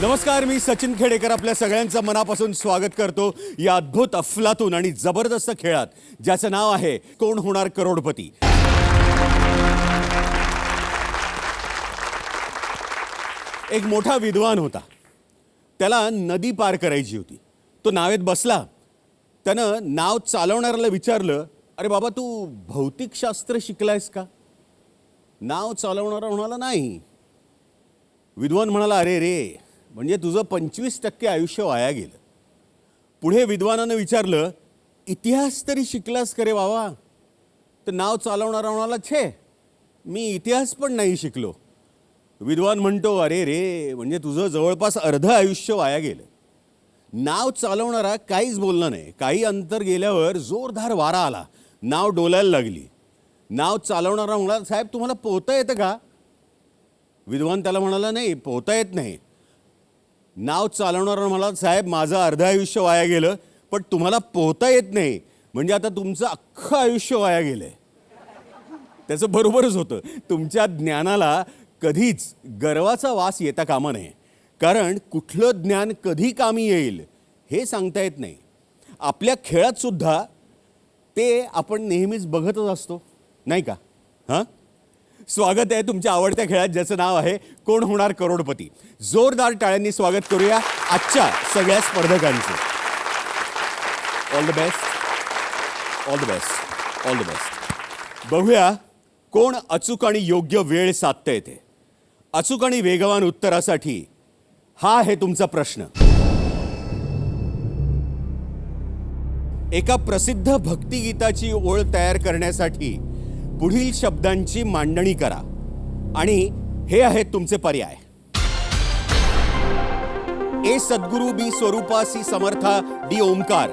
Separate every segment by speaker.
Speaker 1: नमस्कार, मी सचिन खेडेकर आपल्या सगळ्यांचं मनापासून स्वागत करतो या अद्भुत अफलातून आणि जबरदस्त खेळात, ज्याचं नाव आहे कोण होणार करोडपती. एक मोठा विद्वान होता. त्याला नदी पार करायची होती. तो नावेत बसला. त्यानं नाव चालवणाऱ्याला विचारलं, अरे बाबा, तू भौतिकशास्त्र शिकलायस का? नाव चालवणारा म्हणाला, नाही. विद्वान म्हणाला, अरे रे, म्हणजे तुझं 25% आयुष्य वाया गेलं. पुढे विद्वानानं विचारलं, इतिहास तरी शिकलास का रे बाबा? तर नाव चालवणारा म्हणाला, छे, मी इतिहास पण नाही शिकलो. विद्वान म्हणतो, अरे रे, म्हणजे तुझं जवळपास अर्ध आयुष्य वाया गेलं. नाव चालवणारा काहीच बोलला नाही. काही अंतर गेल्यावर जोरदार वारा आला. नाव डोलायला लागली. नाव चालवणारा म्हणाला, साहेब, तुम्हाला पोहता येतं का? विद्वान त्याला म्हणाला, नाही, पोहता येत नाही. नाव चालवणारा म्हणाला, साहेब, माझं अर्ध आयुष्य वाया गेलं, पण तुम्हाला पोहता येत नाही, म्हणजे आता तुमचं अख्खं आयुष्य वाया गेलंय. त्याचं बरोबरच होतं. तुमच्या ज्ञानाला कधीच गर्वाचा वास येता कामा नये, कारण कुठलं ज्ञान कधी कामी येईल हे सांगता येत नाही. आपल्या खेळात सुद्धा ते आपण नेहमीच बघतच असतो, नाही का? हां, स्वागत आहे तुमच्या आवडत्या खेळात, ज्याचं नाव आहे कोण होणार करोडपती. जोरदार टाळ्यांनी स्वागत करूया आजच्या सगळ्या स्पर्धकांचं. All the best, all the best, all the best. बघूया कोण अचूक आणि योग्य वेळ साधता येते. अचूक आणि वेगवान उत्तरासाठी हा आहे तुमचा प्रश्न. एका प्रसिद्ध भक्तिगीताची ओळ तयार करण्यासाठी पुढील शब्दांची मांडणी करा आणि हे आहेत तुमचे पर्याय. ए सद्गुरू, बी स्वरूपा, सी समर्था, डी ओंकार.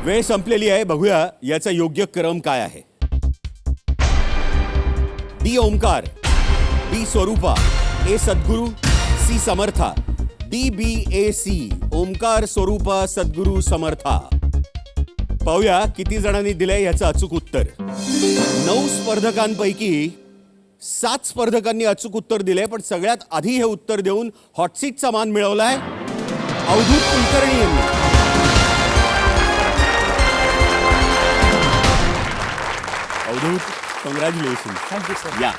Speaker 1: वेळ संपलेली आहे. बघूया याचा योग्य क्रम काय आहे. डी ओंकार, बी स्वरूपा, ए सद्गुरू, सी समर्था, DBAC. ओंकार, स्वरूपा, सद्गुरू, समर्था. पाहूया किती जणांनी दिलंय याचं अचूक उत्तर. 9 स्पर्धकांपैकी 7 स्पर्धकांनी अचूक उत्तर दिलंय, पण सगळ्यात आधी हे उत्तर देऊन हॉटसीटचा मान मिळवलाय अवधूत कुलकर्णी यांनी. अवधूत, कॉंग्रॅच्युलेशन.
Speaker 2: Thank you sir.
Speaker 1: या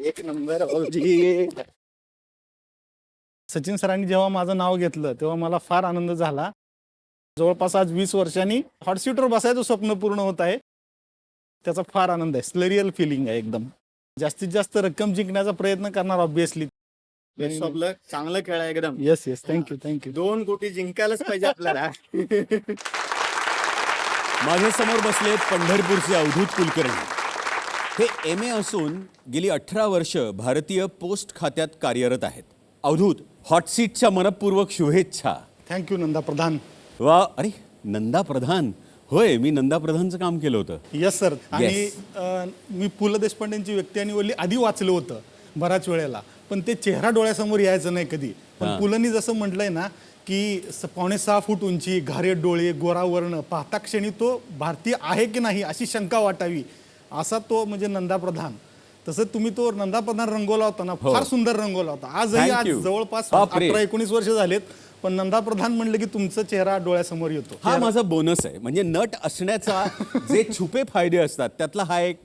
Speaker 2: एक नंबर भाऊजी. सचिन सरांनी जेव्हा माझं नाव घेतलं तेव्हा मला फार आनंद झाला. जवळपास आज 20 वर्षांनी हॉट सीटवर बसायचं स्वप्न पूर्ण होत आहे. त्याचा फार आनंद आहे. स्लरियल फिलिंग आहे एकदम. जास्तीत जास्त रक्कम जिंकण्याचा प्रयत्न करणार ऑब्विसली.
Speaker 3: चांगलं खेळ आहे एकदम.
Speaker 2: Yes yes, thank you thank you.
Speaker 3: 2 कोटी जिंकायलाच पाहिजे आपल्याला.
Speaker 1: माझ्या समोर बसले पंढरपूरचे अवधूत कुलकर्णी. हे MA असून गेली 18 वर्ष भारतीय पोस्ट खात्यात कार्यरत आहेत. अवधूत, हॉट सीटच्या मनपूर्वक शुभेच्छा.
Speaker 2: थँक्यू नंदा प्रधान.
Speaker 1: वा, अरे नंदा प्रधान. होय, मी नंदा प्रधानचं काम केलं होतं.
Speaker 2: Yes sir. आणि मी पु ल देशपांडेंची व्यक्ती आणि वल्ली आधी वाचलं होतं बऱ्याच वेळेला, पण ते चेहरा डोळ्यासमोर यायचं नाही कधी. पण पुलंनी जसं म्हटलंय ना की 5.6 फूट उंची, घारे डोळे, गोरा वर्ण, पाहता क्षणी तो भारतीय आहे की नाही अशी शंका वाटावी, असा तो म्हणजे नंदा प्रधान. तसं तुम्ही तो नंदा प्रधान रंगवला होता ना, फार सुंदर रंगवला होता. आजही आज जवळपास 18-19 वर्ष झालेत, पण नंदा प्रधान म्हणलं की तुमचा चेहरा डोळ्यासमोर येतो.
Speaker 1: हा माझा बोनस आहे. म्हणजे नट असण्याचा जे छुपे फायदे असतात त्यातला हा एक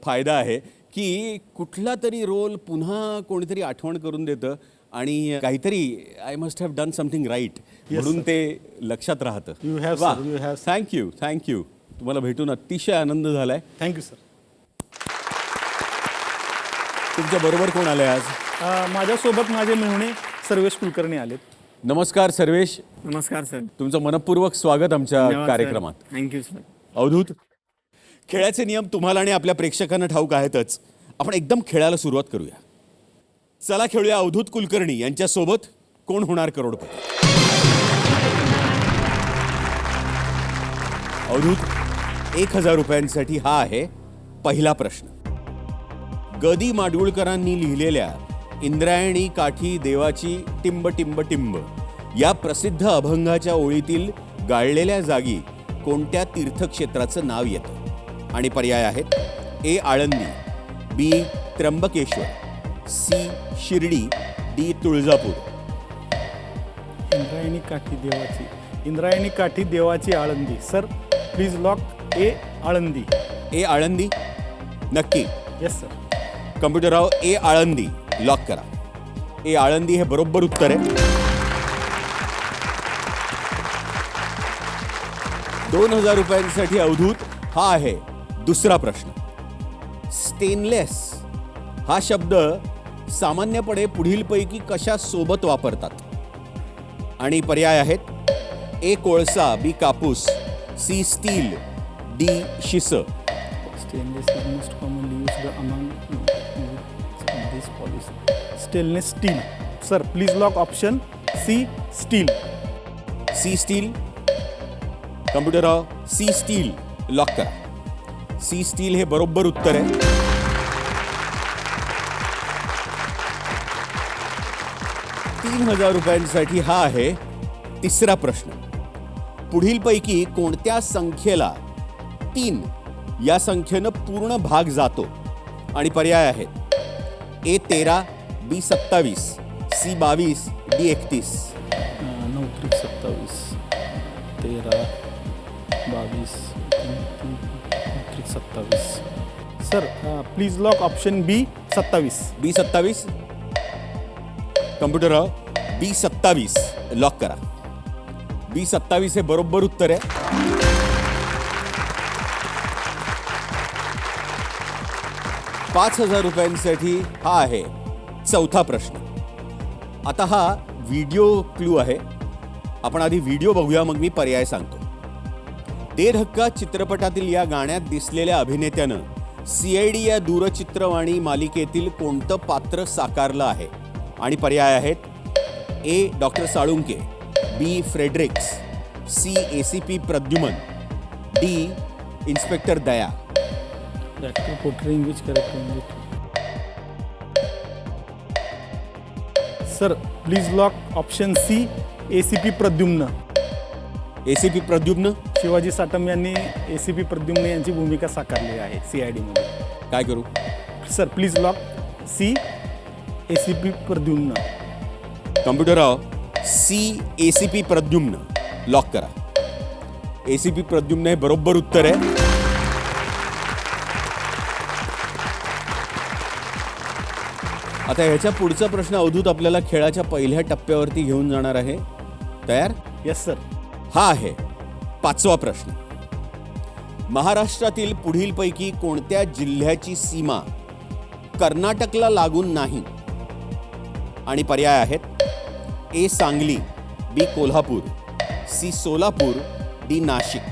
Speaker 1: फायदा आहे की कुठला तरी रोल पुन्हा कोणीतरी आठवण करून देतं आणि काहीतरी I must have done something right म्हणून ते लक्षात राहतं.
Speaker 2: You have.
Speaker 1: Thank you thank you. तुम्हाला भेटून अतिशय आनंद झालाय.
Speaker 2: Thank you sir.
Speaker 1: तुमच्या बरोबर कोण आलंय आज?
Speaker 2: माझ्यासोबत माझे मेहुणे सर्वेश कुलकर्णी आलेत.
Speaker 1: नमस्कार सर्वेश.
Speaker 3: नमस्कार सर.
Speaker 1: तुमचं मनपूर्वक स्वागत आमच्या कार्यक्रमात.
Speaker 3: Thank you sir.
Speaker 1: अवधूत, खेळाचे नियम तुम्हाला आणि आपल्या प्रेक्षकांना ठाऊक आहेतच. आपण एकदम खेळायला सुरुवात करूया. चला खेळूया अवधूत कुलकर्णी यांच्यासोबत कोण होणार करोडपती. अवधूत, 1000 रुपयांसाठी हा आहे पहिला प्रश्न. ग. माडगुळकरांनी लिहिलेल्या इंद्रायणी काठी देवाची टिंब टिंब टिंब या प्रसिद्ध अभंगाच्या ओळीतील गाळलेल्या जागी कोणत्या तीर्थक्षेत्राचं नाव येतं? आणि पर्याय आहेत A. Alandi, B. Trimbakeshwar, C. Shirdi, D. Tuljapur.
Speaker 2: Indrayani काठी देवाची Alandi. Sir please lock A. Alandi.
Speaker 1: A. Alandi नक्की?
Speaker 2: Yes sir.
Speaker 1: कम्प्युटरराव ए. आळंदी लॉक करा. ए. आळंदी हे बरोबर उत्तर आहे. 2000 रुपयांसाठी अवधूत हा आहे दुसरा प्रश्न. स्टेनलेस हा शब्द सामान्यपणे पुढीलपैकी कशा सोबत वापरतात? आणि पर्याय आहेत ए. कोळसा, बी. कापूस, सी. Steel, D. शिस.
Speaker 2: Stainless is most commonly used among this policy. Stainless steel. Sir, please lock option C. Steel.
Speaker 1: C. Steel. कम्प्युटरराव सी. स्टील लॉक करा. सी. स्टील हे बरोबर उत्तर आहे. ₹3000 हा आहे तिसरा प्रश्न. पुढीलपैकी कोणत्या संख्येला 3 या संख्येनं पूर्ण भाग जातो? आणि पर्याय आहेत ए. 13, बी. 27, सी. 22, डी. 31.
Speaker 2: 9 त्रिक 27, 13, 22, त्रिक 27. Sir please lock option B. 27.
Speaker 1: B. 27. कम्प्युटरराव बी. 27 लॉक करा. बी. 27 हे बरोबर उत्तर आहे. ₹5000 हा आहे चौथा प्रश्न. आता हा व्हिडिओ क्लू आहे. आपण आधी व्हिडिओ बघूया, मग मी पर्याय सांगतो. दे धक्का चित्रपटातील या गाण्यात दिसलेल्या अभिनेत्यानं CID या दूरचित्रवाणी मालिकेतील कोणतं पात्र साकारलं आहे? आणि पर्याय आहेत A. Doctor Salunke, B. Fredericks, C. ACP Pradyuman, D. Inspector Daya.
Speaker 2: Actor portraying which character in it? Sir, please lock option C. ACP Pradyuman.
Speaker 1: ACP Pradyuman.
Speaker 2: Shivaji Satam यांनी ACP प्रद्युम्न यांची भूमिका साकारली आहे CID मध्ये.
Speaker 1: काय करू?
Speaker 2: Sir please lock C. ACP Pradyuman.
Speaker 1: कम्प्युटरराव सी. ACP प्रद्युम्न लॉक करा. ACP प्रद्युम्न हे बरोबर उत्तर आहे. आता ह्याच्या पुढचा प्रश्न अवधूत आपल्याला खेळाच्या पहिल्या टप्प्यावरती घेऊन जाणार आहे. तयार?
Speaker 2: Yes sir.
Speaker 1: हा आहे 5वा प्रश्न. महाराष्ट्रातील पुढीलपैकी कोणत्या जिल्ह्याची सीमा कर्नाटकला लागून नाही? आणि पर्याय आहेत A. Sangli, B. Kolhapur, C. Solapur, D. Nashik.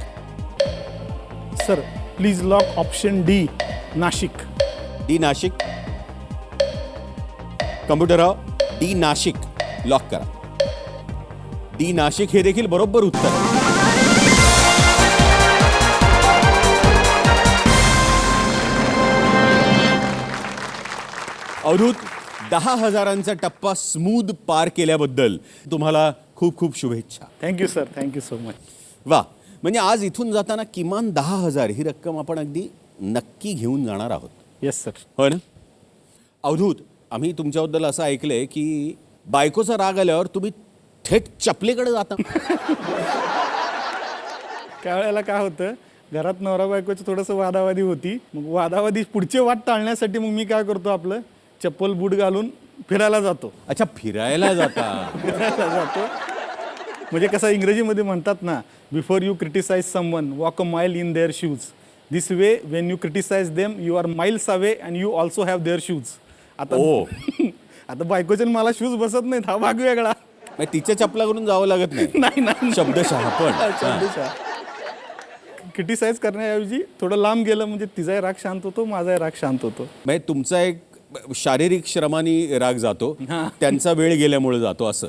Speaker 2: Sir please lock option D. Nashik.
Speaker 1: D. Nashik. कम्प्युटरराव डी. नाशिक लॉक करा. डी. नाशिक हे देखील बरोबर उत्तर आहे. अवधूत 10,000चा टप्पा स्मूथ पार केल्याबद्दल तुम्हाला खूप खूप शुभेच्छा.
Speaker 2: Thank you sir. Thank you so much.
Speaker 1: वा, म्हणजे आज इथून जाताना किमान 10,000 ही रक्कम आपण अगदी नक्की घेऊन जाणार आहोत.
Speaker 2: Yes sir.
Speaker 1: हो ना? अवधूत, आम्ही तुमच्याबद्दल असं ऐकलंय की बायकोचा राग आल्यावर तुम्ही थेट चपलीकडे जाता.
Speaker 2: त्यावेळेला काय होतं, घरात नवरा बायकोचं थोडंसं वादावादी होती. मग वादावादी पुढचे वाद टाळण्यासाठी मग मी काय करतो, आपलं चप्पल बूट घालून फिरायला जातो.
Speaker 1: अच्छा, फिरायला जाता.
Speaker 2: फिरायला जातो म्हणजे कसं इंग्रजीमध्ये म्हणतात ना, before you criticise someone walk a mile in their shoes. This way when you criticise them you are miles away and you also have their shoes. आता आता बायकोचे मला शूज बसत नाहीत, हा भाग वेगळा.
Speaker 1: तिच्या चपला करून जावं लागत नाही.
Speaker 2: नाही
Speaker 1: शब्दशः पण
Speaker 2: क्रिटिसाइज करण्याऐवजी थोडं लांब गेलं म्हणजे तिचाही राग शांत होतो, माझाही राग शांत होतो.
Speaker 1: म्हणजे तुमचा एक शारीरिक श्रमानी राग जातो, त्यांचा वेळ गेल्यामुळे जातो असं.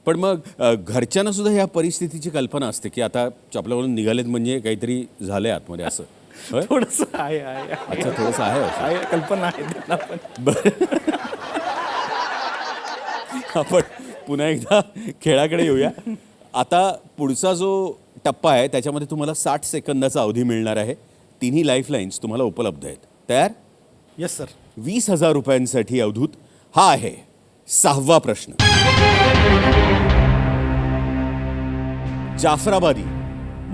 Speaker 1: पण मग घरच्यांना सुद्धा या परिस्थितीची कल्पना असते की आता आपल्याकडून निघालेत म्हणजे काहीतरी झालंय आतमध्ये असं होय?
Speaker 2: थोडस आहे
Speaker 1: अच्छा थोडंसं आहे असं.
Speaker 2: आहे, कल्पना आहे त्यांना पण.
Speaker 1: आपण पुन्हा एकदा खेळाकडे येऊया. आता पुढचा जो टप्पा आहे त्याच्यामध्ये तुम्हाला 60 सेकंदाचा अवधी मिळणार आहे. तिन्ही लाईफलाईन्स तुम्हाला उपलब्ध आहेत. तयार?
Speaker 2: Yes sir.
Speaker 1: 20,000 रुपयांसाठी अवधूत हा आहे 6वा प्रश्न. जाफराबादी,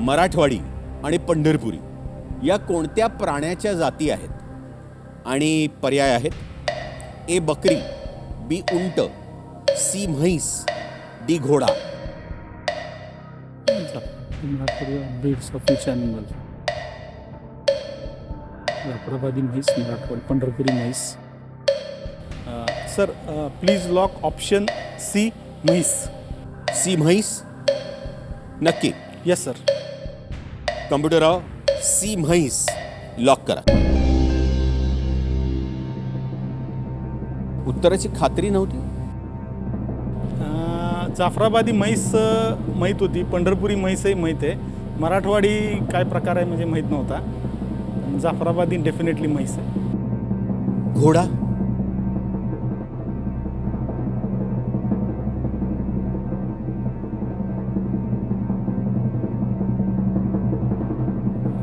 Speaker 1: मराठवाडी आणि पंढरपुरी या कोणत्या प्राण्याच्या जाती आहेत? आणि पर्याय आहेत ए बकरी, बी उंट, सी म्हैस, डी घोडा.
Speaker 4: Breeds of which animal? Jafarabadi म्हैस, मराठवाडी, पंढरपुरी म्हैस.
Speaker 2: Sir please lock option C म्हैस.
Speaker 1: सी म्हैस नक्की?
Speaker 2: Yes sir.
Speaker 1: कम्प्युटरराव सी म्हैस लॉक करा. उत्तराची खात्री नव्हती.
Speaker 2: जाफराबादी म्हैस माहीत होती, पंढरपुरी म्हैसही माहीत आहे, मराठवाडी काय प्रकार आहे म्हणजे माहीत नव्हता. जाफराबादी डेफिनेटली म्हैस आहे.
Speaker 1: घोडा?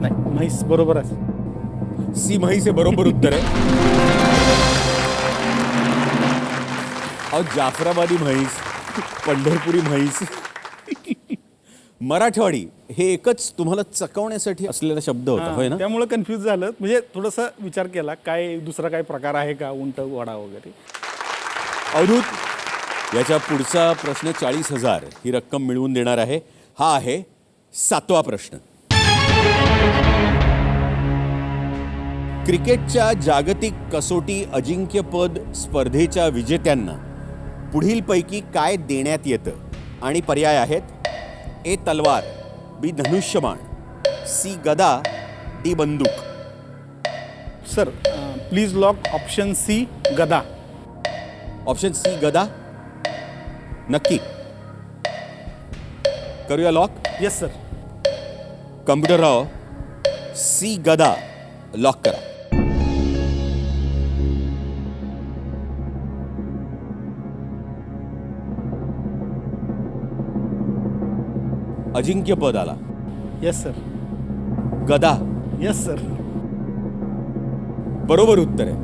Speaker 2: नाही, म्हैस बरोबर आहे.
Speaker 1: सी म्हैस हे बरोबर उत्तर आहे. अहो जाफराबादी म्हैस, पंढरपुरी म्हैस, मराठवाडी हे एकच तुम्हाला चकवण्यासाठी असलेला शब्द होता होय ना?
Speaker 2: त्यामुळे कन्फ्यूज झालं, म्हणजे थोडासा विचार केला काय दुसरा काय प्रकार आहे का, उंट घोडा वगैरे.
Speaker 1: अवधूत याच्या पुढचा प्रश्न 40,000 ही रक्कम मिळवून देणार आहे. हा आहे 7वा प्रश्न. क्रिकेटच्या जागतिक कसोटी अजिंक्यपद स्पर्धेच्या विजेत्यांना पुढीलपैकी काय देण्यात येतं? आणि पर्याय आहेत ए तलवार, बी धनुष्यबाण, सी गदा, डी बंदूक.
Speaker 2: Sir please lock option C गदा.
Speaker 1: ऑप्शन सी गदा नक्की? करूया लॉक?
Speaker 2: Yes sir.
Speaker 1: कम्प्युटरराव सी गदा लॉक करा. अजिंक्यपद आला.
Speaker 2: Yes sir.
Speaker 1: गदा
Speaker 2: येस सर.
Speaker 1: बरोबर उत्तर आहे.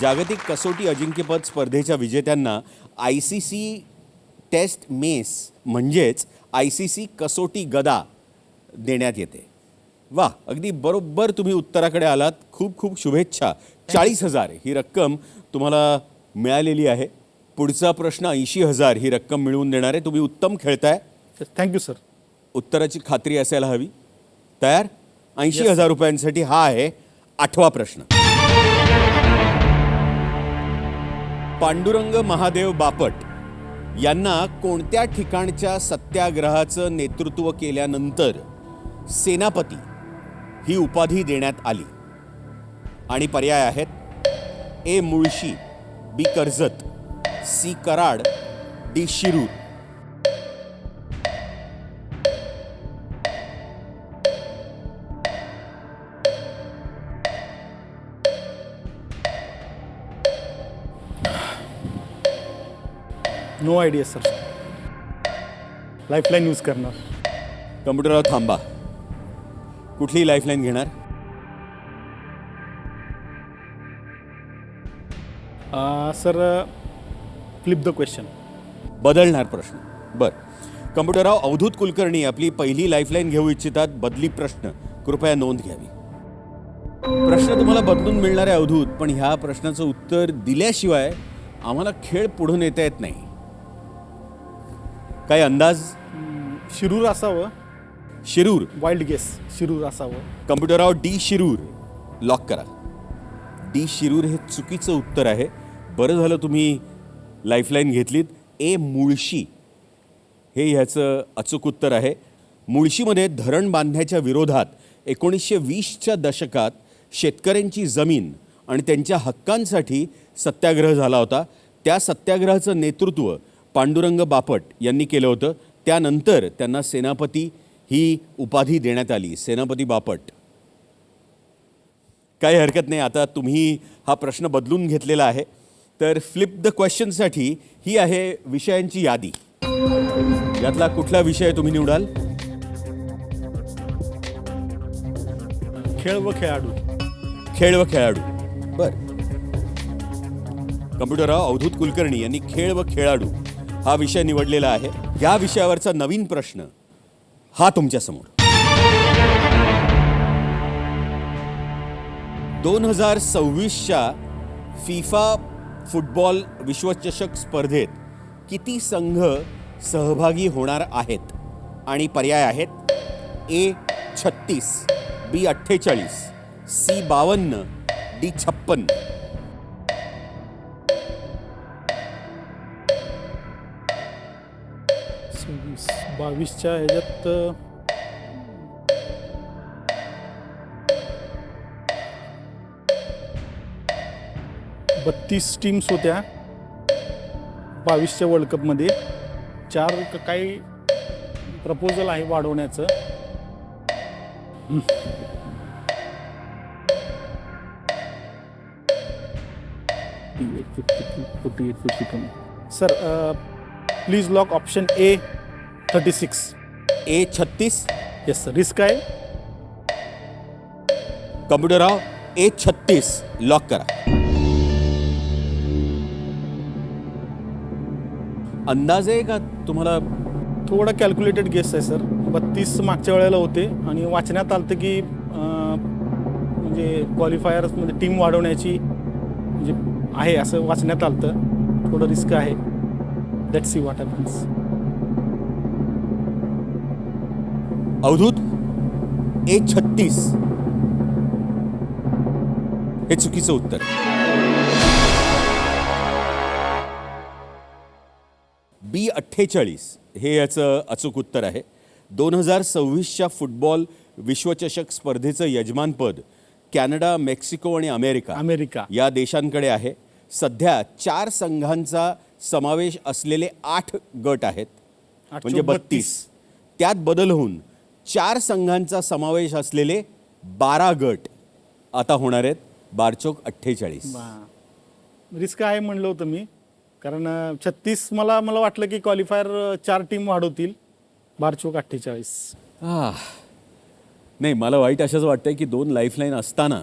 Speaker 1: जागतिक कसोटी अजिंक्यपद स्पर्धेच्या विजेत्यांना ICC टेस्ट मेस म्हणजेच ICC कसोटी गदा देण्यात येते. वा, अगदी बरोबर तुम्ही उत्तराकडे आलात. खूप खूप शुभेच्छा. 40,000 ही रक्कम तुम्हाला मिळालेली आहे. पुढचा प्रश्न 80,000 ही रक्कम मिळवून देणार आहे. तुम्ही उत्तम खेळताय.
Speaker 2: Thank you sir.
Speaker 1: उत्तराची खात्री असायला हवी. तयार? 80,000 रुपयांसाठी हा आहे 8वा प्रश्न. पांडुरंग महादेव बापट यांना कोणत्या ठिकाणच्या सत्याग्रहाचं नेतृत्व केल्यानंतर सेनापती ही उपाधी देण्यात आली? आणि पर्याय आहेत A Mulshi, B Karjat, C Karad, D Shirur.
Speaker 2: No idea sir. Lifeline use करणार.
Speaker 1: कम्प्युटरवर थांबा. कुठली लाईफलाईन घेणार?
Speaker 2: Sir flip the question.
Speaker 1: बदलणार प्रश्न. बरं. कम्प्युटरराव अवधूत कुलकर्णी आपली पहिली लाईफलाईन घेऊ इच्छितात. बदली प्रश्न कृपया नोंद घ्यावी. प्रश्न तुम्हाला बदलून मिळणार आहे अवधूत, पण ह्या प्रश्नाचं उत्तर दिल्याशिवाय आम्हाला खेळ पुढे नेता येत नाही. काय अंदाज?
Speaker 2: शिरूर असावं.
Speaker 1: शिरूर?
Speaker 2: Wild guess. शिरूर असावं.
Speaker 1: कम्प्युटरराव डी शिरूर लॉक करा. डी शिरूर हे चुकीचं उत्तर आहे. बरं झालं तुम्ही लाईफलाईन घेतलीत. ए मुळशी हे ह्याचं अचूक उत्तर आहे. मुळशीमध्ये धरण बांधण्याच्या विरोधात 1920च्या दशकात शेतकऱ्यांची जमीन आणि त्यांच्या हक्कांसाठी सत्याग्रह झाला होता. त्या सत्याग्रहाचं नेतृत्व पांडुरंग बापट यांनी केलं होतं. त्यानंतर त्यांना सेनापती ही उपाधी देण्यात आली, सेनापती बापट. काही हरकत नाही, आता तुम्ही हा प्रश्न बदलून घेतलेला आहे. तर फ्लिप द क्वेश्चनसाठी ही आहे विषयांची यादी. यातला कुठला विषय तुम्ही निवडाल?
Speaker 2: खेळ व खेळाडू.
Speaker 1: खेळ व खेळाडू. बर. कम्प्युटरराव अवधूत कुलकर्णी यांनी खेळ व खेळाडू हा विषय निवडलेला आहे. या विषयावरचा नवीन प्रश्न हा तुमच्यासमोर. 2026च्या फिफा फुटबॉल विश्वचषक स्पर्धेत किती संघ सहभागी होणार आहेत? आणि पर्याय आहेत A 36, B 48, C 52, D 56.
Speaker 4: सव्वीस 22च्या ह्याच्यात 32 टीम्स होत्या 22च्या वर्ल्ड कपमध्ये. 4 काही प्रपोजल आहे वाढवण्याचं. Sir please lock option A 36.
Speaker 1: A 36.
Speaker 4: Yes sir. Risk आहे.
Speaker 1: कम्प्युटरराव A 36 लॉक करा. अंदाजे का तुम्हाला?
Speaker 4: थोडा कॅल्क्युलेटेड गेस आहे सर. 32 मागच्या वेळेला होते आणि वाचण्यात आलं की म्हणजे क्वालिफायर्समध्ये टीम वाढवण्याची म्हणजे आहे असं वाचण्यात आलं. थोडं रिस्क आहे. Let's see what happens.
Speaker 1: Avadhoot A 36 हे चुकीचं उत्तर. B 48 हे याचं अचूक उत्तर आहे. 2026च्या फुटबॉल विश्वचषक स्पर्धेचं यजमानपद कॅनडा, मेक्सिको आणि अमेरिका या देशांकडे आहे. सध्या 4 संघांचा समावेश असलेले 8 गट आहेत, म्हणजे 32. त्यात बदल होऊन 4 संघांचा समावेश असलेले 12 गट आता होणार आहेत. बारचोक 48.
Speaker 4: रिस्क आहे म्हणलं होतं मी, कारण 36 मला वाटलं की क्वालिफायर 4 टीम वाढवतील. बारचोक 48.
Speaker 1: नाही, मला वाईट अशाच वाटतंय की 2 लाईफलाईन असताना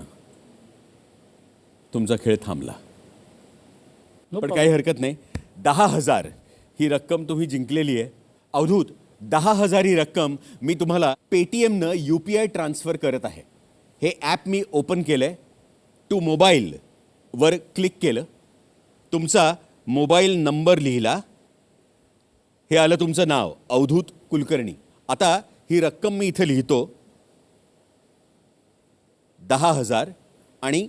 Speaker 1: तुमचा खेळ थांबला. पण काही हरकत नाही. 10,000 ही रक्कम तुम्ही जिंकलेली आहे. अवधूत, 10,000 ही रक्कम मी तुम्हाला पेटीएमनं UPI ट्रान्सफर करत आहे. हे ॲप मी ओपन केलं आहे. टू मोबाईलवर क्लिक केलं, तुमचा मोबाईल नंबर लिहिला, हे आलं तुमचं नाव अवधूत कुलकर्णी. आता ही रक्कम मी इथं लिहितो 10,000 आणि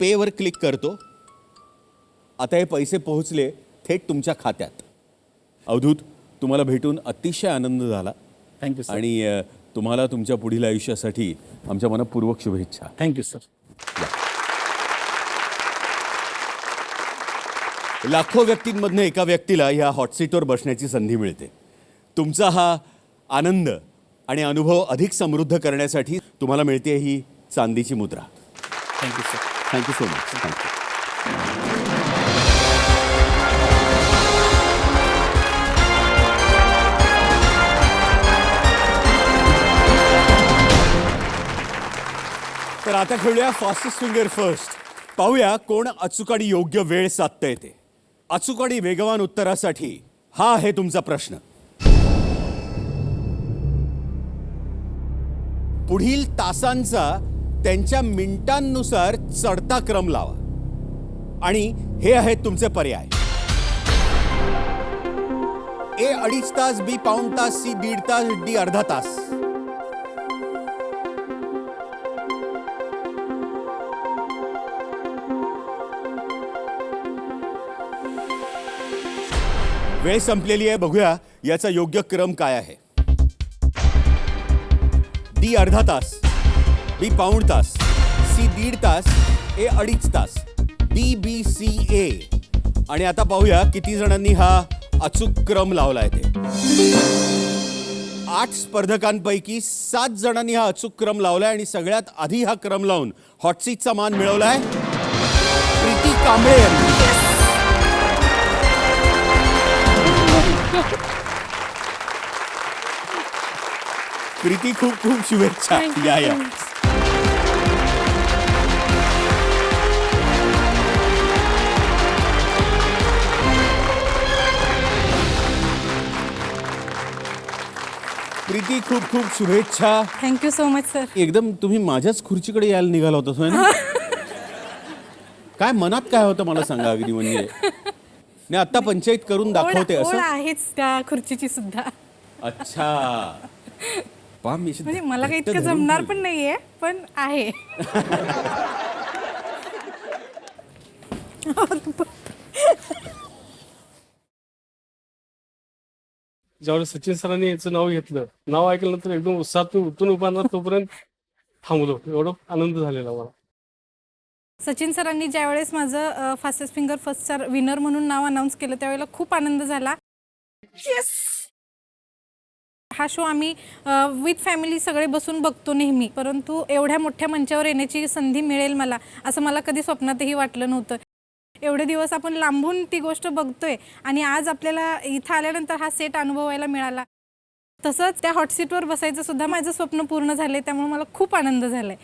Speaker 1: पेवर क्लिक करतो. आता हे पैसे पोहोचले थेट तुमच्या खात्यात. अवधूत, तुम्हाला भेटून अतिशय आनंद झाला.
Speaker 4: Thank you sir.
Speaker 1: आणि तुम्हाला तुमच्या पुढील आयुष्यासाठी आमच्या मनपूर्वक शुभेच्छा.
Speaker 4: Thank you sir.
Speaker 1: लाखो व्यक्तींमधनं एका व्यक्तीला ह्या हॉटसीटवर बसण्याची संधी मिळते. तुमचा हा आनंद आणि अनुभव अधिक समृद्ध करण्यासाठी तुम्हाला मिळते ही चांदीची मुद्रा.
Speaker 4: Thank you sir.
Speaker 1: Thank you so much. Thank you. तर आता खेळूया फास्टेस्ट फिंगर फर्स्ट. पाहूया कोण अचूक आणि योग्य वेळ साधता येते. अचूक आणि वेगवान उत्तरासाठी हा आहे तुमचा प्रश्न. पुढील तासांचा त्यांच्या मिनिटांनुसार चढता क्रम लावा आणि हे आहेत तुमचे पर्याय. A 2.5 तास, B पाऊण तास, C 1.5 तास, D अर्धा तास. वेळ संपलेली आहे. बघूया याचा योग्य क्रम काय आहे. D अर्धा तास, B पाऊण तास, सी 1.5 तास, ए 2.5 तास. BBCA. आणि आता पाहूया किती जणांनी हा अचूक क्रम लावलाय ते. 8 स्पर्धकांपैकी 7 जणांनी हा अचूक क्रम लावलाय आणि सगळ्यात आधी हा क्रम लावून हॉट सीटचा मान मिळवलाय प्रीती कांबळे यांनी. प्रीती, खूप खूप शुभेच्छा. या या. प्रीती, खूप खूप शुभेच्छा.
Speaker 5: Thank you so much sir.
Speaker 1: एकदम तुम्ही माझ्याच खुर्चीकडे यायला निघाला होता होय ना? काय मनात काय होतं मला सांगा अगदी. म्हणजे नाही, आता पंचायत करून दाखवते
Speaker 5: ओढ
Speaker 1: असं.
Speaker 5: आहेच त्या खुर्चीची सुद्धा.
Speaker 1: अच्छा. पहा, मी
Speaker 5: म्हणजे मला काही
Speaker 1: घट्ट
Speaker 5: इतकं
Speaker 1: धरून
Speaker 5: जमणार
Speaker 1: ठेवली.
Speaker 5: पण नाहीये, पण आहे.
Speaker 6: ज्यावेळेस सचिन सरांनी याचं नाव घेतलं, नाव ऐकल्यानंतर एकदम उत्साहातून उतरून उभारणार तोपर्यंत थांबलो. एवढं आनंद झालेला मला.
Speaker 5: सचिन सरांनी ज्यावेळेस माझं fastest finger first star winner म्हणून नाव अनाऊन्स केलं त्यावेळेला खूप आनंद झाला. हा शो आम्ही विथ फॅमिली सगळे बसून बघतो नेहमी, परंतु एवढ्या मोठ्या मंचावर येण्याची संधी मिळेल मला असं मला कधी स्वप्नातही वाटलं नव्हतं. एवढे दिवस आपण लांबून ती गोष्ट बघतोय आणि आज आपल्याला इथं आल्यानंतर हा सेट अनुभवायला मिळाला. तसंच त्या हॉट सीटवर बसायचं सुद्धा माझं स्वप्न पूर्ण झाले, त्यामुळे मला खूप आनंद झालाय.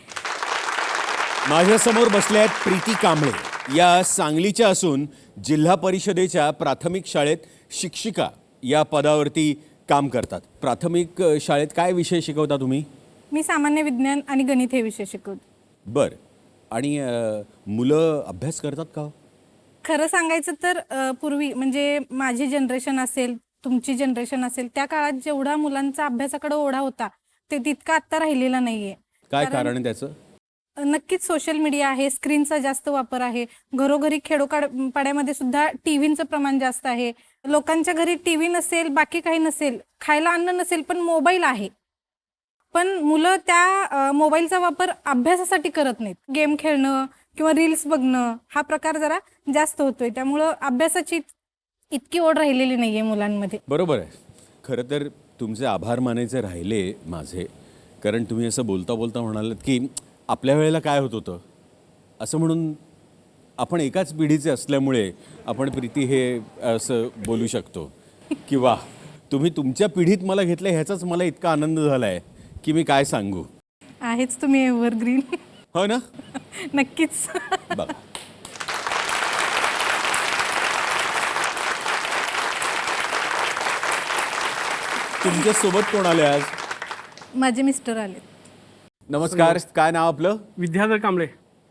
Speaker 1: माझ्यासमोर बसल्या आहेत प्रीती कांबळे. या सांगलीच्या असून जिल्हा परिषदेच्या प्राथमिक शाळेत शिक्षिका या पदावरती काम करतात. प्राथमिक शाळेत काय विषय शिकवता तुम्ही?
Speaker 5: मी सामान्य विज्ञान आणि गणित हे विषय शिकवते.
Speaker 1: बर. आणि मुलं अभ्यास करतात का?
Speaker 5: खरं सांगायचं तर पूर्वी म्हणजे माझी जनरेशन असेल, तुमची जनरेशन असेल, त्या काळात जेवढा मुलांचा अभ्यासाकडे ओढा होता ते तितका आत्ता राहिलेला नाहीये.
Speaker 1: काय कारण आहे त्याचं?
Speaker 5: नक्कीच सोशल मीडिया आहे, स्क्रीनचा जास्त वापर आहे. घरोघरी खेडोपाड्यामध्ये सुद्धा टीव्हीचं प्रमाण जास्त आहे. लोकांच्या घरी टीव्ही नसेल, बाकी काही नसेल, खायला अन्न नसेल, पण मोबाईल आहे. पण मुलं त्या मोबाईलचा वापर अभ्यासासाठी करत नाहीत. गेम खेळणं किंवा रील्स बघणं हा प्रकार जरा जास्त होतोय. त्यामुळं अभ्यासाची इतकी ओढ राहिलेली नाहीये मुलांमध्ये.
Speaker 1: बरोबर आहे. खरं तर तुमचे आभार मानायचे राहिले माझे, कारण तुम्ही असं बोलता बोलता म्हणालात की आपल्या वेळेला काय होत होतं असं म्हणून. आपण एकाच पिढीचे असल्यामुळे आपण प्रीती हे असं बोलू शकतो की वा, तुम्ही तुमच्या पिढीत मला घेतलं ह्याचाच मला इतका आनंद झाला आहे की मी काय सांगू.
Speaker 5: आहेच तुम्ही एव्हरग्रीन.
Speaker 1: हो ना?
Speaker 5: नक्कीच.
Speaker 1: बघा, तुमच्या सोबत कोण आले आज?
Speaker 5: माझे मिस्टर आले.
Speaker 1: नमस्कार. काय नाव आपलं?
Speaker 6: विद्याधर कांबळे.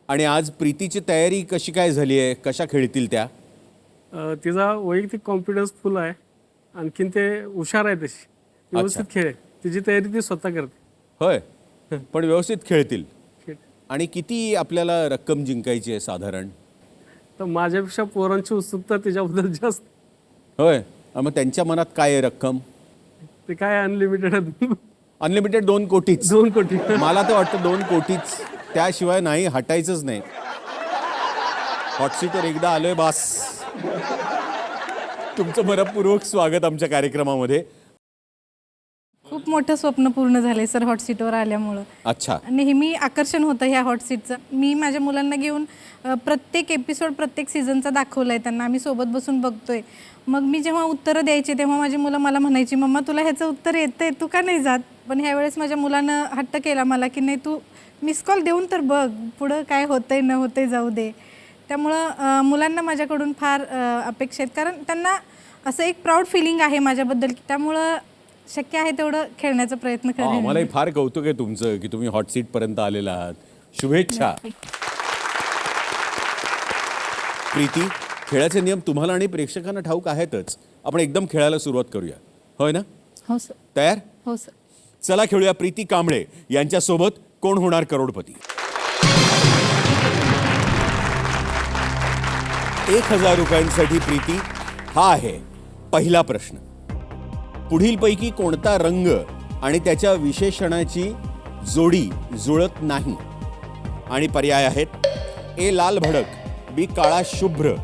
Speaker 1: आणि आज प्रीतीची तयारी कशी काय झाली आहे? कशा खेळतील त्या?
Speaker 6: तिचा वैयक्तिक कॉन्फिडन्स फुल आहे. आणखीन ते हुशार आहे, तशी व्यवस्थित खेळ. तिची तयारी ती स्वतः करते.
Speaker 1: होय, पण व्यवस्थित खेळतील.
Speaker 6: खेळ.
Speaker 1: आणि किती आपल्याला रक्कम जिंकायची आहे साधारण?
Speaker 6: तर माझ्यापेक्षा पोरांची उत्सुकता त्याच्याबद्दल जास्त.
Speaker 1: होय, मग त्यांच्या मनात काय आहे रक्कम?
Speaker 6: ते काय अनलिमिटेड
Speaker 1: अनलिमिटेड 2 कोटीच.
Speaker 6: 2 कोटी.
Speaker 1: मला तर वाटतं 2 कोटीच, त्याशिवाय नाही हटायचंच नाही. हॉट सीटवर एकदा आलोय बास. तुमचं मनपूर्वक स्वागत आमच्या कार्यक्रमामध्ये.
Speaker 5: खूप मोठं स्वप्न पूर्ण झालंय सर हॉट सीटवर आल्यामुळं.
Speaker 1: अच्छा.
Speaker 5: नेहमी आकर्षण होतं ह्या हॉट सीटचं. मी माझ्या मुलांना घेऊन प्रत्येक एपिसोड प्रत्येक सीझनचा दाखवलाय त्यांना. आम्ही सोबत बसून बघतोय. मग मी जेव्हा उत्तरं द्यायचे तेव्हा माझी मुलं मला म्हणायची, मम्मा तुला ह्याचं उत्तर येतंय, तू का नाही जात? पण ह्यावेळेस माझ्या मुलानं हट्ट केला मला की नाही, तू मिस कॉल देऊन तर बघ, पुढं काय होतंय न होतंय जाऊ दे. त्यामुळं मुलांना माझ्याकडून फार अपेक्षा आहेत, कारण त्यांना असं एक प्राऊड फिलिंग आहे माझ्याबद्दल. त्यामुळं शक्य आहे तेवढं खेळण्याचा प्रयत्न करेन.
Speaker 1: मलाही फार कौतुक आहे तुमचं की तुम्ही हॉट सीट पर्यंत आलेला आहात. शुभेच्छा. प्रीती, खेळाचे नियम तुम्हाला आणि प्रेक्षकांना ठाऊक आहेतच. आपण एकदम खेळायला सुरुवात करूया, होय ना?
Speaker 5: हो सर.
Speaker 1: तयार?
Speaker 5: हो सर.
Speaker 1: चला खेळूया प्रीती कांबळे यांच्यासोबत कोण होणार करोडपती. 1000 रुपयांसाठी प्रीती, हा आहे पहिला प्रश्न. पुढीलपैकी कोणता रंग आणि त्याच्या विशेषणाची जोडी जुळत नाही? आणि पर्याय आहेत ए लाल भडक, बी काळा शुभ्र,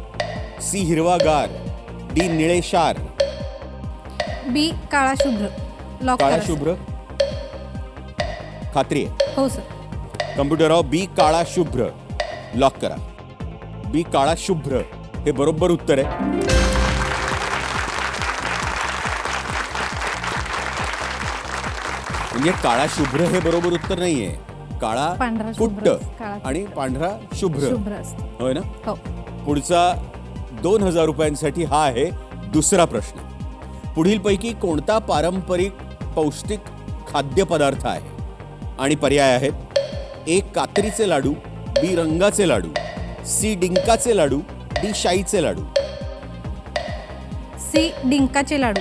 Speaker 1: सी हिरवागार, डी निळेशार.
Speaker 5: बी काळा शुभ्र. लॉक
Speaker 1: काळा
Speaker 5: करा सर.
Speaker 1: शुभ्र खात्री आहे?
Speaker 5: हो सर.
Speaker 1: कम्प्युटरराव बी काळा शुभ्र लॉक करा. बी काळा शुभ्र हे बरोबर उत्तर आहे. म्हणजे काळा शुभ्र हे बरोबर उत्तर नाहीये. काळा
Speaker 5: पांढरा
Speaker 1: कुट्ट
Speaker 5: शुभ्र, काळा
Speaker 1: आणि पांढरा शुभ्र
Speaker 5: शुभ्र असतं.
Speaker 1: होय ना.
Speaker 5: हो.
Speaker 1: पुढचा 2000 रुपयांसाठी हा आहे दुसरा प्रश्न. पुढीलपैकी कोणता पारंपरिक पौष्टिक खाद्यपदार्थ आहे? आणि पर्याय आहेत ए कात्रीचे लाडू, बी रंगाचे लाडू, सी डिंकाचे लाडू, डी शाईचे लाडू.
Speaker 5: सी डिंकाचे लाडू.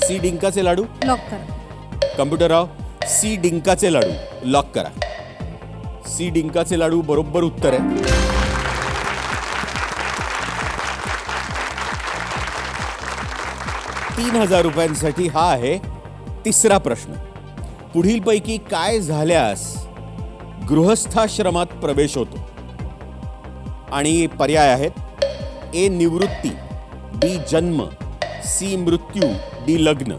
Speaker 1: सी डिंकाचे लाडू.
Speaker 5: लॉक करा.
Speaker 1: कम्प्युटरराव सी डिंकाचे लाडू लॉक करा. सी डिंकाचे लाडू बरोबर उत्तर आहे. ₹3000 हा आहे तिसरा प्रश्न. पुढीलपैकी काय झाल्यास गृहस्थाश्रमात प्रवेश होतो? आणि पर्याय आहेत ए निवृत्ती, बी जन्म, सी मृत्यू, डी लग्न.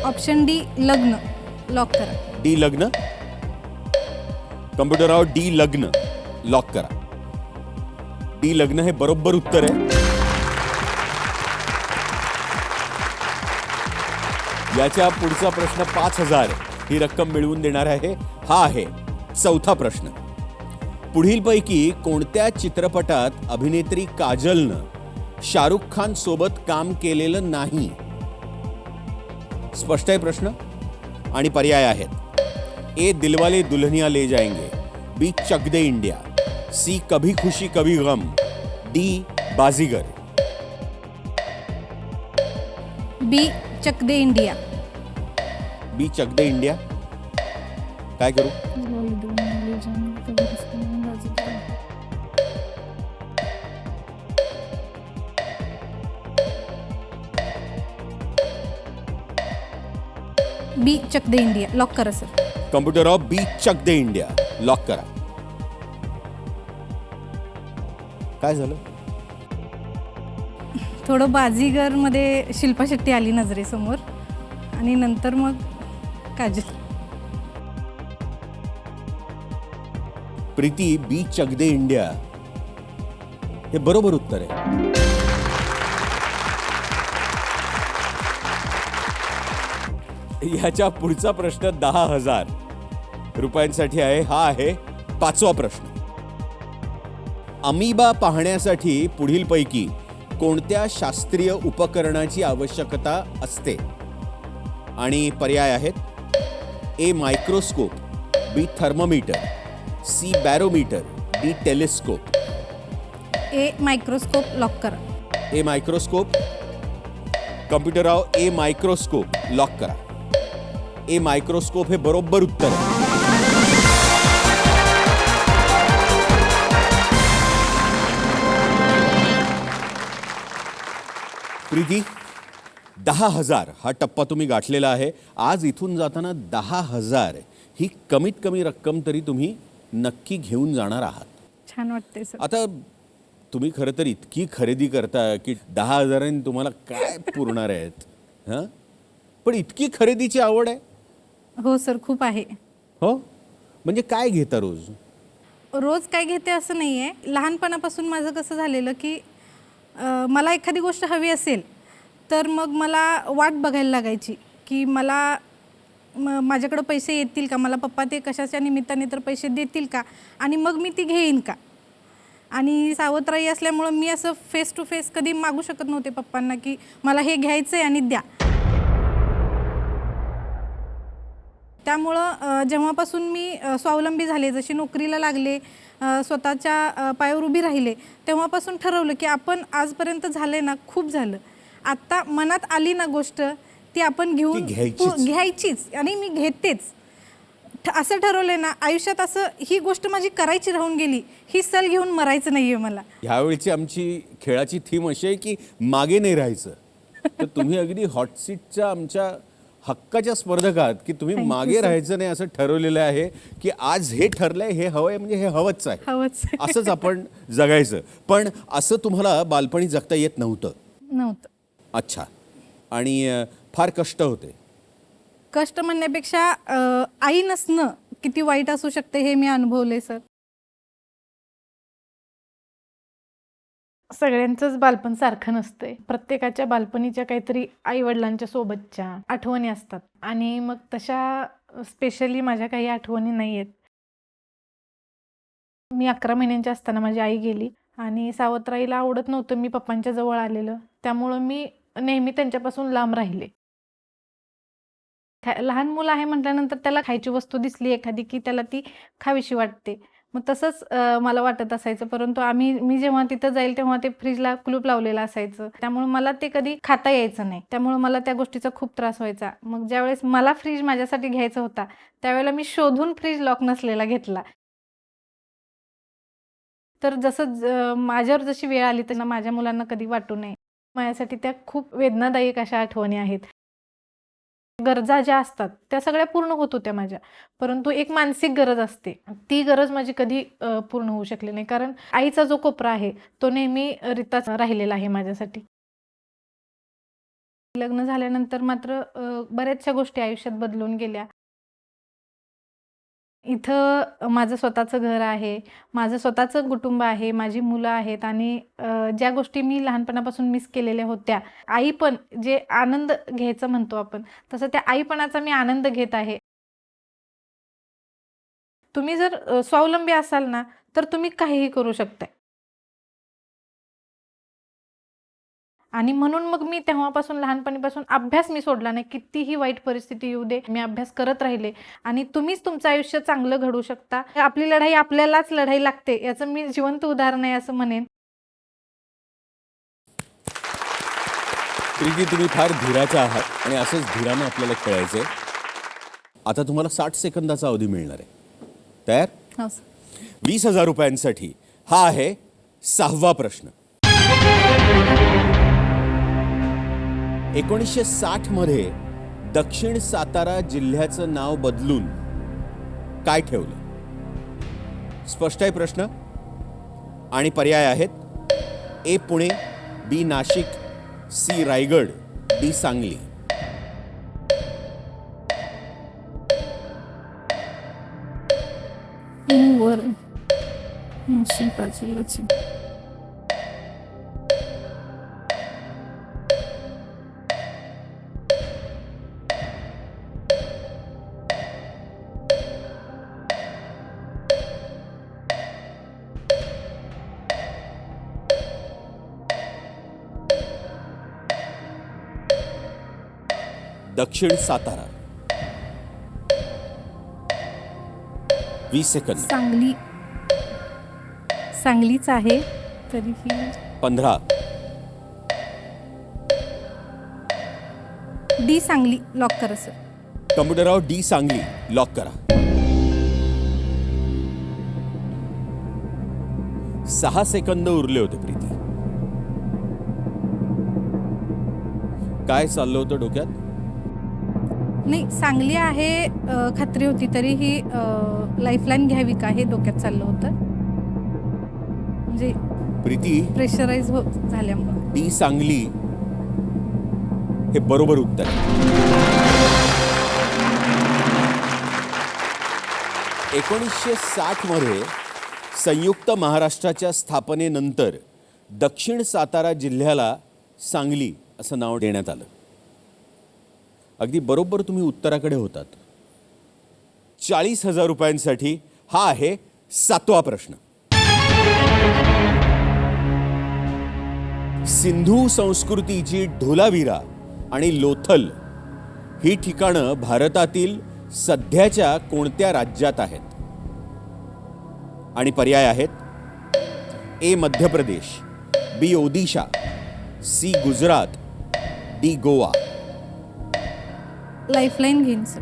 Speaker 5: ऑप्शन डी लग्न. लॉक करा.
Speaker 1: डी लग्न. कम्प्युटरराव डी लग्न लॉक करा. डी लग्न हे बरोबर उत्तर आहे. याच्या पुढचा प्रश्न 5000 ही रक्कम मिळवून देणार आहे. हा आहे चौथा प्रश्न. पुढीलपैकी कोणत्या चित्रपटात अभिनेत्री काजलनं शाहरुख खान सोबत काम केलेलं नाही? स्पष्ट आहे प्रश्न. आणि पर्याय आहेत ए Dilwale Dulhania Le Jayenge, B Chak De India, C Kabhi Khushi Kabhi Gham, D Baazigar.
Speaker 5: B Chak De India.
Speaker 1: B Chak De India. काय करू?
Speaker 5: B Chak De India. Lock करा sir.
Speaker 1: Computer off B Chak De India lock करा. काय झालं?
Speaker 5: थोडं बाजीगर मध्ये शिल्पा शेट्टी आली नजरेसमोर आणि नंतर मग काजल.
Speaker 1: प्रीती बी चक दे इंडिया हे बरोबर उत्तर आहे. ह्याच्या पुढचा प्रश्न 10,000 रुपयांसाठी आहे. हा आहे पाचवा प्रश्न. अमीबा पाहण्यासाठी पुढीलपैकी कोणत्या शास्त्रीय उपकरणाची आवश्यकता असते? आणि पर्याय आहेत A microscope, B thermometer, C barometer, D telescope.
Speaker 5: A microscope. Lock करा.
Speaker 1: A microscope. कम्प्युटरराव ए मायक्रोस्कोप लॉक करा. ए मायक्रोस्कोप हे बरोबर उत्तर आहे. प्रीती 10,000 हा टप्पा तुम्ही गाठलेला आहे. आज इथून जाताना 10,000 ही कमीत कमी रक्कम तरी तुम्ही नक्की घेऊन जाणार आहात.
Speaker 5: छान वाटते सर.
Speaker 1: आता तुम्ही खरं तर इतकी खरेदी करता की 10,000 तुम्हाला काय पुरणार आहेत? हां, पण इतकी खरेदीची आवड आहे?
Speaker 5: हो सर, खूप आहे.
Speaker 1: हो, म्हणजे काय घेता रोज?
Speaker 5: रोज काय घेते असं नाही आहे. लहानपणापासून माझं कसं झालेलं की मला एखादी गोष्ट हवी असेल तर मग मला वाट बघायला लागायची की मला माझ्याकडं पैसे येतील का, मला पप्पा ते कशाच्या निमित्ताने तर पैसे देतील का, आणि मग मी ती घेईन का. आणि सावत्राई असल्यामुळं मी असं फेस टू फेस कधी मागू शकत नव्हते पप्पांना की मला हे घ्यायचं आहे आणि द्या. त्यामुळं जेव्हापासून मी स्वावलंबी झाले, जशी नोकरीला लागले, स्वतःच्या पायावर उभी राहिले, तेव्हापासून ठरवलं की आपण आजपर्यंत झाले ना, खूप झालं. आत्ता मनात आली ना गोष्ट ती आपण घेऊन घ्यायचीच आणि मी घेतेच. असं ठरवलंय ना आयुष्यात, असं ही गोष्ट माझी करायची राहून गेली, ही सल घेऊन मरायचं नाहीये मला.
Speaker 1: ह्यावेळची आमची खेळाची थीम अशी आहे की मागे नाही राहायचं. तर तुम्ही अगदी हॉट सीटच्या आमच्या हक्काच्या स्पर्धकात की तुम्ही मागे राहायचं नाही असं ठरवलेलं आहे की आज हे ठरलंय, हे हवंय म्हणजे हे हवंच आहे,
Speaker 5: हवंच आहे.
Speaker 1: असंच आपण जगायचं. पण असं तुम्हाला बालपणी जगता येत नव्हतं.
Speaker 5: नव्हतं.
Speaker 1: अच्छा. आणि फार कष्ट होते.
Speaker 5: कष्ट म्हणण्यापेक्षा आई नसणं किती वाईट असू शकते हे मी अनुभवले सर. सगळ्यांचंच बालपण सारखं नसतंय. प्रत्येकाच्या बालपणीच्या काहीतरी आई वडिलांच्या सोबतच्या आठवणी असतात आणि मग तशा स्पेशली माझ्या काही आठवणी नाही आहेत. मी 11 महिन्यांची असताना माझी आई गेली आणि सावत्राईला आवडत नव्हतं मी पप्पांच्या जवळ आलेलं, त्यामुळं मी नेहमी त्यांच्यापासून लांब राहिले. लहान मुलं आहे म्हटल्यानंतर त्याला खायची वस्तू दिसली एखादी की त्याला ती खावीशी वाटते. मग तसंच मला वाटत असायचं, परंतु मी जेव्हा तिथं जाईल तेव्हा ते फ्रीजला कुलूप लावलेलं असायचं, त्यामुळे मला ते कधी खाता यायचं नाही. त्यामुळे मला त्या गोष्टीचा खूप त्रास व्हायचा. मग ज्यावेळेस मला फ्रीज माझ्यासाठी घ्यायचा होता त्यावेळेला मी शोधून फ्रीज लॉक नसलेला घेतला. तर जसं माझ्यावर जशी वेळ आली तसं माझ्या मुलांना कधी वाटू नये. माझ्यासाठी त्या खूप वेदनादायक अशा आठवणी आहेत. गरजा ज्या असतात त्या सगळ्या पूर्ण होत होत्या माझ्या, परंतु एक मानसिक गरज असते, ती गरज माझी कधी पूर्ण होऊ शकली नाही, कारण आईचा जो कोपरा आहे तो नेहमी रिताच राहिलेला आहे माझ्यासाठी. लग्न झाल्यानंतर मात्र बऱ्याचशा गोष्टी आयुष्यात बदलून गेल्या. इथं माझं स्वतःचं घर आहे, माझं स्वतःचं कुटुंब आहे, माझी मुलं आहेत आणि ज्या गोष्टी मी लहानपणापासून मिस केलेल्या होत्या, आई पण जे आनंद घ्यायचं म्हणतो आपण, तसं त्या आईपणाचा मी आनंद घेत आहे. तुम्ही जर स्वावलंबी असाल ना तर तुम्ही काहीही करू शकताय. आणि म्हणून मग मी तेव्हापासून लहानपणीपासून अभ्यास मी सोडला नाही. कितीही वाईट परिस्थिती येऊ दे, मी अभ्यास करत राहिले आणि तुम्हीच तुमचं आयुष्य चांगलं घडवू शकता. आपली लढाई आपल्यालाच लढाई लागते याचं मी जिवंत उदाहरण आहे असं म्हणेन.
Speaker 1: प्रीती, तुम्ही फार धीराचा आहात आणि असंच धीरानं आपल्याला खेळायचंय. आता तुम्हाला 60 सेकंदाचा अवधी मिळणार आहे. तयार?
Speaker 5: हो सर.
Speaker 1: 20,000 रुपयांसाठी हा आहे 6वा प्रश्न. 1960 मध्ये दक्षिण सातारा जिल्ह्याचं नाव बदलून काय ठेवलं? स्पष्ट आहे प्रश्न आणि पर्याय आहेत: ए पुणे, बी नाशिक, सी रायगड, डी सांगली. दक्षिण सातारा. 20 सेकंद.
Speaker 5: सांगलीच आहे तरीही
Speaker 1: 15.
Speaker 5: डी सांगली लॉक करा सर.
Speaker 1: कम्प्युटरवर डी सांगली लॉक करा. 6 सेकंद उरले होते प्रीती. काय चाललं होतं डोक्यात?
Speaker 5: नाही, सांगली आहे खात्री होती, तरीही लाईफलाईन घ्यावी का हे डोक्यात चाललं होतं, म्हणजे
Speaker 1: प्रीती,
Speaker 5: प्रेशराईज झाल्यामुळे.
Speaker 1: डी सांगली हे बरोबर उत्तर आहे. 1960 मध्ये संयुक्त महाराष्ट्राच्या स्थापनेनंतर दक्षिण सातारा जिल्ह्याला सांगली असं नाव देण्यात आलं. अगदी बरोबर तुम्ही उत्तराकडे होतात. 40,000 रुपयांसाठी हा आहे 7वा प्रश्न. सिंधू संस्कृतीची ढोलावीरा आणि लोथल ही ठिकाणं भारतातील सध्याच्या कोणत्या राज्यात आहेत? आणि पर्याय आहेत: A Madhya Pradesh, B Odisha, C Gujarat, D Goa.
Speaker 5: Lifeline घेईन सर.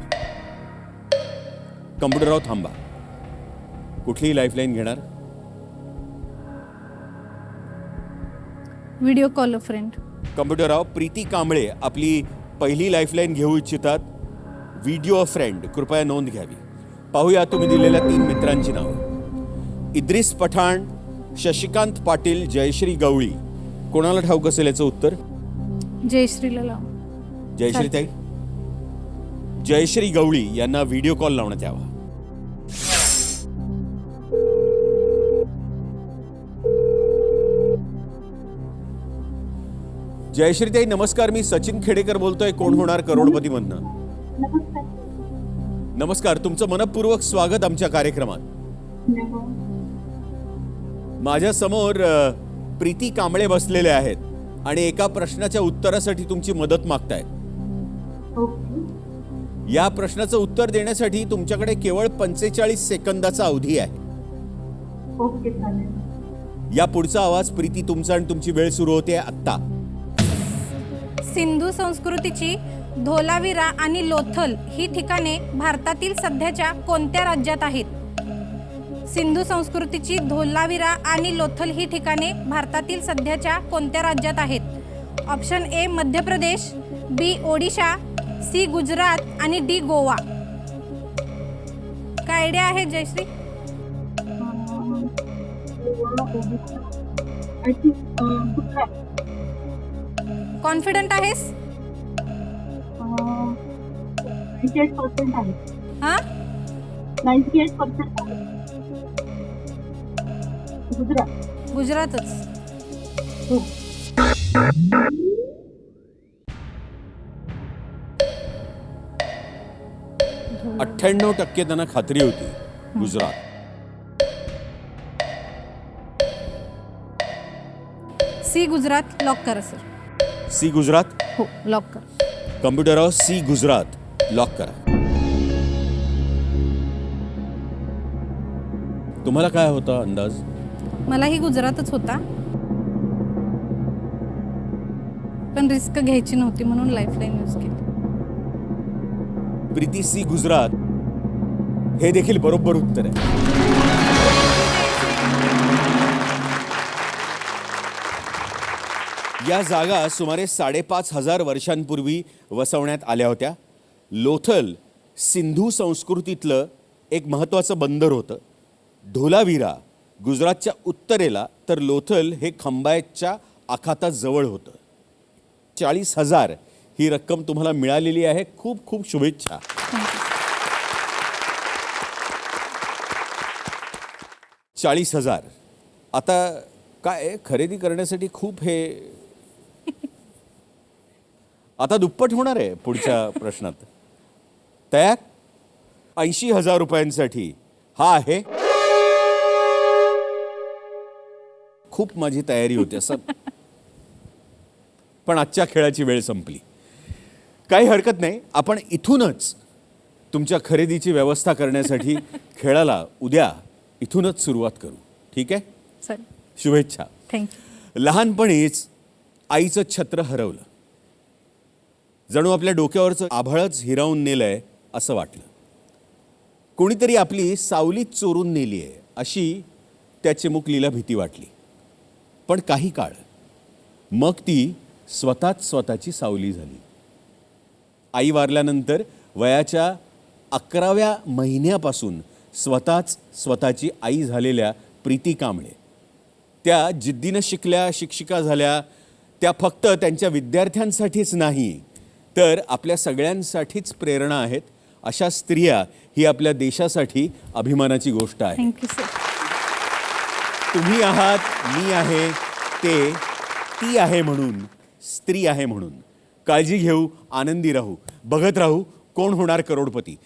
Speaker 1: कम्प्युटरवर थांबा. कुठलीही लाईफलाईन घेणार?
Speaker 5: Video call a friend.
Speaker 1: कम्प्युटरवर प्रीती कांबळे आपली पहिली लाईफलाईन घेऊ इच्छितात. व्हिडिओ फ्रेंड कृपया नोंद घ्यावी. पाहूया तुम्ही दिलेल्या 3 मित्रांची नावं. इद्रिस पठाण, शशिकांत पाटील, जयश्री गवळी. कोणाला ठाऊक असेल याचं उत्तर?
Speaker 5: जयश्रीला लाव.
Speaker 1: जयश्री ताई, जयश्री गवळी यांना व्हिडिओ कॉल लावण्यात यावा. जयश्री ताई नमस्कार, मी सचिन खेडेकर बोलतोय कोण होणार करोडपती मधनं. नमस्कार, तुमचं मनपूर्वक स्वागत आमच्या कार्यक्रमात. माझ्या समोर प्रीती कांबळे बसलेले आहेत आणि एका प्रश्नाच्या उत्तरासाठी तुमची मदत मागतायत. या प्रश्नाचं उत्तर देण्यासाठी तुमच्याकडे केवळ 45 सेकंदाचा अवधी आहे. या पुढचा आवाज प्रीती तुमचा आणि तुमची वेळ सुरू होते आत्ता.
Speaker 5: सिंधू संस्कृतीची धोलावीरा आणि लोथल ही ठिकाणे भारतातील सध्याच्या कोणत्या राज्यात आहेत? सिंधू संस्कृतीची धोलावीरा आणि लोथल ही ठिकाणे भारतातील सध्याच्या कोणत्या राज्यात आहेत? Option A Madhya Pradesh, B Odisha, C Gujarat आणि डी गोवा. काय आयडिया आहे जयश्री? कॉन्फिडंट आहेस?
Speaker 7: 98% आहे.
Speaker 5: हा
Speaker 7: 98% आहे. गुजरात.
Speaker 5: गुजरातच.
Speaker 7: हो.
Speaker 1: हो. 98% त्यांना खात्री होती गुजरात.
Speaker 5: सी गुजरात लॉक करा सर.
Speaker 1: सी गुजरात.
Speaker 5: हो लॉक करा.
Speaker 1: कम्प्युटरवर सी गुजरात लॉक करा. तुम्हाला काय होता अंदाज?
Speaker 5: मलाही गुजरातच होता, पण रिस्क घ्यायची नव्हती म्हणून लाईफलाईन यूज केली.
Speaker 1: प्रीती, सी गुजरात हे देखील बरोबर उत्तर आहे. या जागा सुमारे 5,500 वर्षांपूर्वी वसवण्यात आल्या होत्या. लोथल सिंधू संस्कृतीतलं एक महत्त्वाचं बंदर होतं. धोलावीरा गुजरातच्या उत्तरेला, तर लोथल हे खंबायतच्या आखाताजवळ होतं. 40,000 ही रक्कम तुम्हाला मिळालेली आहे. खूप खूप शुभेच्छा. $40,000. आता काय खरेदी करण्यासाठी खूप हे आता दुप्पट होणार आहे पुढच्या प्रश्नात. तयार? 80,000 रुपयांसाठी हा आहे. खूप माझी तयारी होती असं, पण आजच्या खेळाची वेळ संपली. काही हरकत नाही, आपण इथूनच तुमच्या खरेदीची व्यवस्था करण्यासाठी खेळाला उद्या इथूनच सुरुवात करू. ठीक आहे?
Speaker 5: सर
Speaker 1: शुभेच्छा.
Speaker 5: थँक्यू.
Speaker 1: लहानपणीच आईचं छत्र हरवलं. जणू आपल्या डोक्यावरचं आभाळच हिरावून नेलंय असं वाटलं. कोणीतरी आपली सावलीच चोरून नेली आहे अशी त्या चिमुकलीला भीती वाटली. पण काही काळ मग ती स्वतःच स्वतःची सावली झाली. आई वारल्यानंतर वयाच्या 11व्या महिन्यापासून स्वतःच स्वतःची आई झालेल्या प्रीती कांबळे, त्या जिद्दीनं शिकल्या, शिक्षिका झाल्या. त्या फक्त त्यांच्या विद्यार्थ्यांसाठीच नाही, तर आपल्या सगळ्यांसाठीच प्रेरणा आहेत. अशा स्त्रिया ही आपल्या देशासाठी अभिमानाची गोष्ट आहे.
Speaker 5: Thank you sir.
Speaker 1: तुम्ही आहात, मी आहे, ते, ती आहे म्हणून, स्त्री आहे म्हणून. काळजी घेऊ, आनंदी राहू, बघत राहू कोण होणार करोडपती.